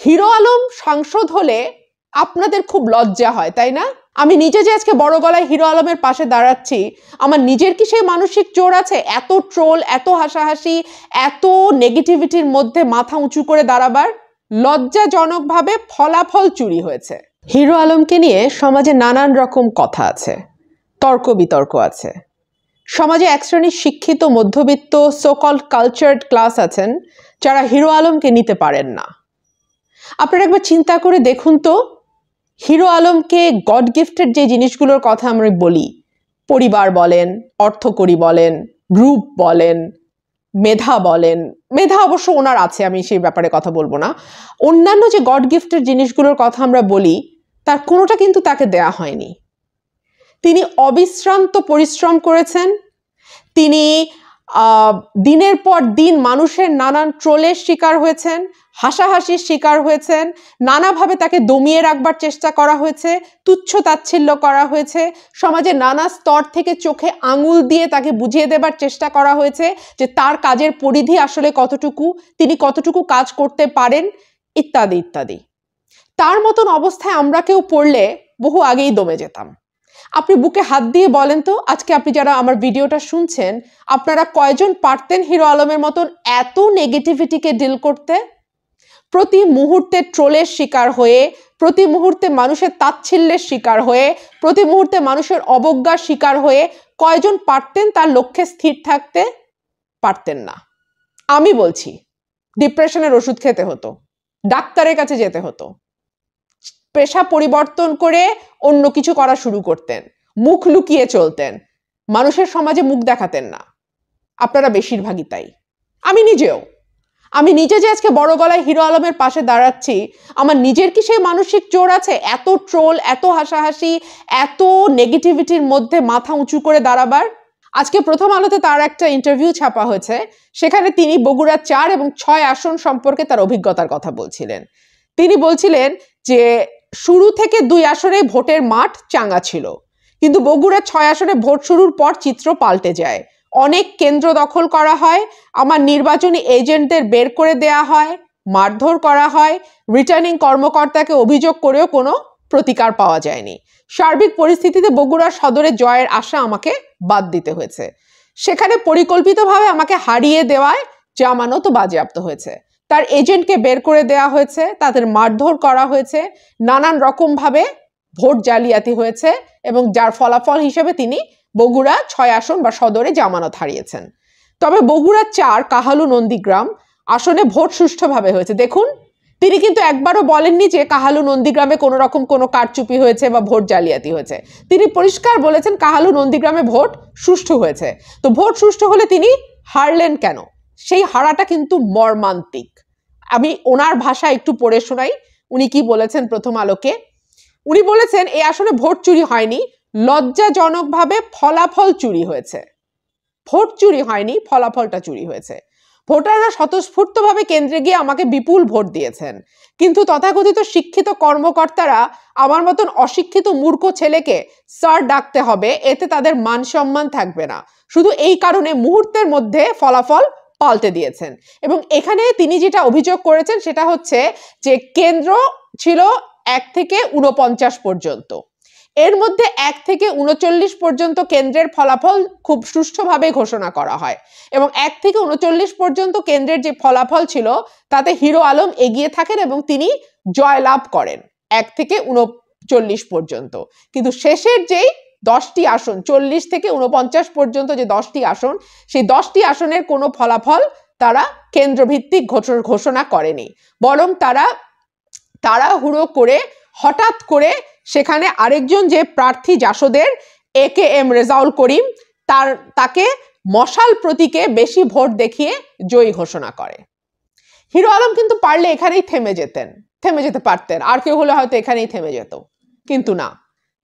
Hero Alam সাংসদ হলে আপনাদের খুব লজ্জা হয়, তাই না? আমি নিজে যে আজকে বড় গলায় হিরো আলমের পাশে দাঁড়াচ্ছি, আমার নিজের কি সেই মানসিক জোর আছে এত ট্রোল, এত হাসাহাসি, এত নেগেটিভিটির মধ্যে মাথা উঁচু করে দাঁড়াবার? লজ্জাজনকভাবে ফলাফল চুরি হয়েছে। হিরো আলমকে নিয়ে সমাজে নানান রকম কথা আছে, তর্ক বিতর্ক আছে। সমাজে এক শ্রেণীর শিক্ষিত মধ্যবিত্ত সোকল কালচার্ড ক্লাস আছেন যারা হিরো আলমকে নিতে পারেন না। আপনারা একবার চিন্তা করে দেখুন তো, হিরো আলমকে গড গিফটেড যে জিনিসগুলোর কথা আমরা বলি, পরিবার বলেন, অর্থকড়ি বলেন, রূপ বলেন, মেধা বলেন, মেধা অবশ্য ওনার আছে, আমি সেই ব্যাপারে কথা বলবো না, অন্যান্য যে গড গিফটেড জিনিসগুলোর কথা আমরা বলি তার কোনোটা কিন্তু তাকে দেয়া হয়নি। তিনি অবিশ্রান্ত পরিশ্রম করেছেন, তিনি দিনের পর দিন মানুষের নানান ট্রোলের শিকার হয়েছেন, হাসাহাসির শিকার হয়েছেন, নানাভাবে তাকে দমিয়ে রাখবার চেষ্টা করা হয়েছে, তুচ্ছ তাচ্ছিল্য করা হয়েছে, সমাজের নানা স্তর থেকে চোখে আঙুল দিয়ে তাকে বুঝিয়ে দেবার চেষ্টা করা হয়েছে যে তার কাজের পরিধি আসলে কতটুকু, তিনি কতটুকু কাজ করতে পারেন, ইত্যাদি ইত্যাদি। তার মতন অবস্থায় আমরা কেউ পড়লে বহু আগেই দমে যেতাম। আপনি বুকে হাত দিয়ে বলেন তো, আজকে আপনি যারা আমার ভিডিওটা শুনছেন, আপনারা কয়জন পারতেন হিরো আলমের মতন এত নেগেটিভিটিকে ডিল করতে? প্রতি মুহূর্তে ট্রোলের শিকার হয়ে, প্রতি মুহূর্তে মানুষের তাচ্ছিল্যের শিকার হয়ে, প্রতি মুহূর্তে মানুষের অবজ্ঞার শিকার হয়ে কয়জন পারতেন তার লক্ষ্যে স্থির থাকতে? পারতেন না। আমি বলছি, ডিপ্রেশনের ওষুধ খেতে হতো, ডাক্তারের কাছে যেতে হতো, পেশা পরিবর্তন করে অন্য কিছু করা শুরু করতেন, মুখ লুকিয়ে চলতেন, মানুষের সমাজে মুখ দেখাতেন না। আপনারা বেশিরভাগই তাই। আমি নিজে যে আজকে বড় গলায় হিরো আলমের পাশে দাঁড়াচ্ছি, আমার নিজের কি সেই মানসিক জোর আছে এত ট্রোল, এত হাসাহাসি, এত নেগেটিভিটির মধ্যে মাথা উঁচু করে দাঁড়াবার? আজকে প্রথম আলোতে তার একটা ইন্টারভিউ ছাপা হয়েছে, সেখানে তিনি বগুড়া 4 এবং 6 আসন সম্পর্কে তার অভিজ্ঞতার কথা বলছিলেন। তিনি বলছিলেন যে শুরু থেকে 2 আসনে ভোটের মাঠ চাঙ্গা ছিল, কিন্তু বগুড়া 6 আসনে ভোট শুরুর পর চিত্র পাল্টে যায়। অনেক কেন্দ্র দখল করা হয়, আমার নির্বাচনী এজেন্টদের বের করে দেয়া হয়, মারধর করা হয়, রিটার্নিং কর্মকর্তাকে অভিযোগ করেও কোনো প্রতিকার পাওয়া যায়নি। সার্বিক পরিস্থিতিতে বগুড়া সদরে জয়ের আশা আমাকে বাদ দিতে হয়েছে। সেখানে পরিকল্পিতভাবে আমাকে হারিয়ে দেওয়ায় জামানত বাজেয়াপ্ত হয়েছে, তার এজেন্টকে বের করে দেওয়া হয়েছে, তাদের মারধর করা হয়েছে, নানান রকমভাবে ভোট জালিয়াতি হয়েছে এবং যার ফলাফল হিসেবে তিনি বগুড়া 6 আসন বা সদরে জামানত হারিয়েছেন। তবে বগুড়া 4 কাহালু নন্দীগ্রাম আসনে ভোট সুষ্ঠুভাবে হয়েছে। দেখুন, তিনি কিন্তু একবারও বলেননি যে কাহালু নন্দীগ্রামে কোনো রকম কোনো কারচুপি হয়েছে বা ভোট জালিয়াতি হয়েছে। তিনি পরিষ্কার বলেছেন কাহালু নন্দীগ্রামে ভোট সুষ্ঠু হয়েছে। তো ভোট সুষ্ঠু হলে তিনি হারলেন কেন? সেই হারাটা কিন্তু মর্মান্তিক। আমি ওনার ভাষা একটু পড়ে শোনাই, উনি কি বলেছেন প্রথম আলোকে। উনি বলেছেন এই আসলে ভোট চুরি হয়নি, লজ্জাজনকভাবে ফলাফল চুরি হয়েছে। ভোট চুরি হয়নি, ফলাফলটা চুরি হয়েছে। ভোটাররা স্বতঃস্ফূর্তভাবে কেন্দ্রে গিয়ে আমাকে বিপুল ভোট দিয়েছেন, কিন্তু তথাকথিত শিক্ষিত কর্মকর্তারা আমার মতন অশিক্ষিত মূর্খ ছেলেকে স্যার ডাকতে হবে, এতে তাদের মান সম্মান থাকবে না। শুধু এই কারণে মুহূর্তের মধ্যে ফলাফল পাল্টে দিয়েছেন। এবং এখানে তিনি যেটা অভিযোগ করেছেন সেটা হচ্ছে যে কেন্দ্র ছিল 1 থেকে 49 পর্যন্ত, এর মধ্যে 1 থেকে 39 পর্যন্ত কেন্দ্রের ফলাফল খুব সুষ্ঠুভাবে ঘোষণা করা হয় এবং 1 থেকে 39 পর্যন্ত কেন্দ্রের যে ফলাফল ছিল তাতে হিরো আলম এগিয়ে থাকেন এবং তিনি জয়লাভ করেন 1 থেকে 39 পর্যন্ত। কিন্তু শেষের যেই 10টি আসন, 40 থেকে 49 পর্যন্ত যে 10টি আসন, সেই 10টি আসনের কোনো ফলাফল তারা কেন্দ্রভিত্তিক ঘোষণা করেনি, বরং তারা তাড়াহুড়ো করে হঠাৎ করে সেখানে আরেকজন যে প্রার্থী জাসদের AKM রেজাউল করিম, তাকে মশাল প্রতীকে বেশি ভোট দেখিয়ে জয়ী ঘোষণা করে। হিরো আলম কিন্তু পারলে এখানেই থেমে যেতে পারতেন, আর কেউ হলে হয়তো এখানেই থেমে যেত, কিন্তু না,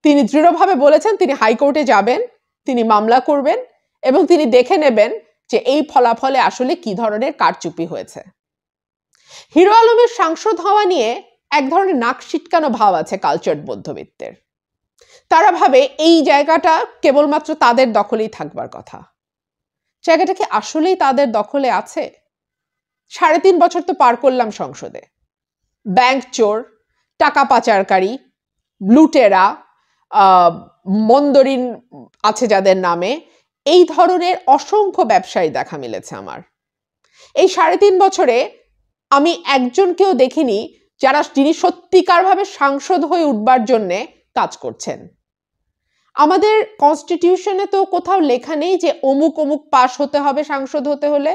তিনি দৃঢ়ভাবে বলেছেন তিনি হাইকোর্টে যাবেন, তিনি মামলা করবেন এবং তিনি দেখে নেবেন যে এই ফলাফলে আসলে কি ধরনের কারচুপি হয়েছে। হিরো আলমের সাংসদ হওয়া নিয়ে এক ধরনের নাক সিটকানো ভাব আছে কালচার্ড মধ্যবিত্তের। তারা ভাবে এই জায়গাটা কেবলমাত্র তাদের দখলেই থাকবার কথা। জায়গাটা কি আসলেই তাদের দখলে আছে? 3.5 বছর তো পার করলাম সংসদে, ব্যাংক চোর, টাকা পাচারকারী, লুটেরা, মন্দরিন আছে যাদের নামে, এই ধরনের অসংখ্য ব্যবসায়ী দেখা মিলেছে আমার। এই 3.5 বছরে আমি একজনকেও দেখিনি যিনি সত্যিকারভাবে সাংসদ হয়ে উঠবার জন্যে কাজ করছেন। আমাদের কনস্টিটিউশনে তো কোথাও লেখা নেই যে অমুক অমুক পাস হতে হবে সাংসদ হতে হলে,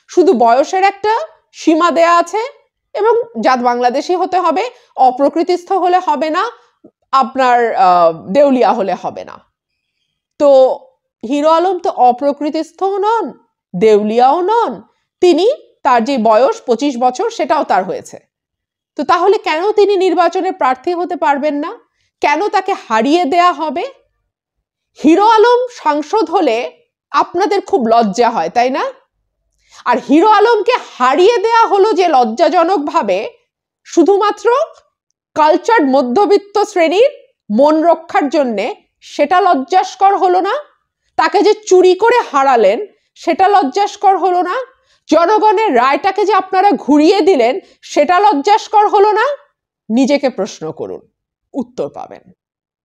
শুধু বয়সের একটা সীমা দেয়া আছে এবং জাত বাংলাদেশি হতে হবে, অপ্রকৃতিস্থ হলে হবে না, আপনার দেউলিয়া হলে হবে না। তো হিরো আলম তো অপ্রকৃতিস্থও নন, দেউলিয়াও নন, তিনি তার যে বয়স 25 বছর সেটাও তার হয়েছে। তো তাহলে কেন তিনি নির্বাচনে প্রার্থী হতে পারবেন না? কেন তাকে হারিয়ে দেয়া হবে? হিরো আলম সাংসদ হলে আপনাদের খুব লজ্জা হয়, তাই না? আর হিরো আলমকে হারিয়ে দেয়া হলো যে লজ্জাজনকভাবে, শুধুমাত্র কালচার্ড মধ্যবিত্ত শ্রেণীর মন রক্ষার জন্যে, সেটা লজ্জাস্কর হলো না? তাকে যে চুরি করে হারালেন সেটা লজ্জাস্কর হলো না? জনগণের রায়টাকে যে আপনারা ঘুরিয়ে দিলেন সেটা লজ্জাস্কর হলো না? নিজেকে প্রশ্ন করুন, উত্তর পাবেন।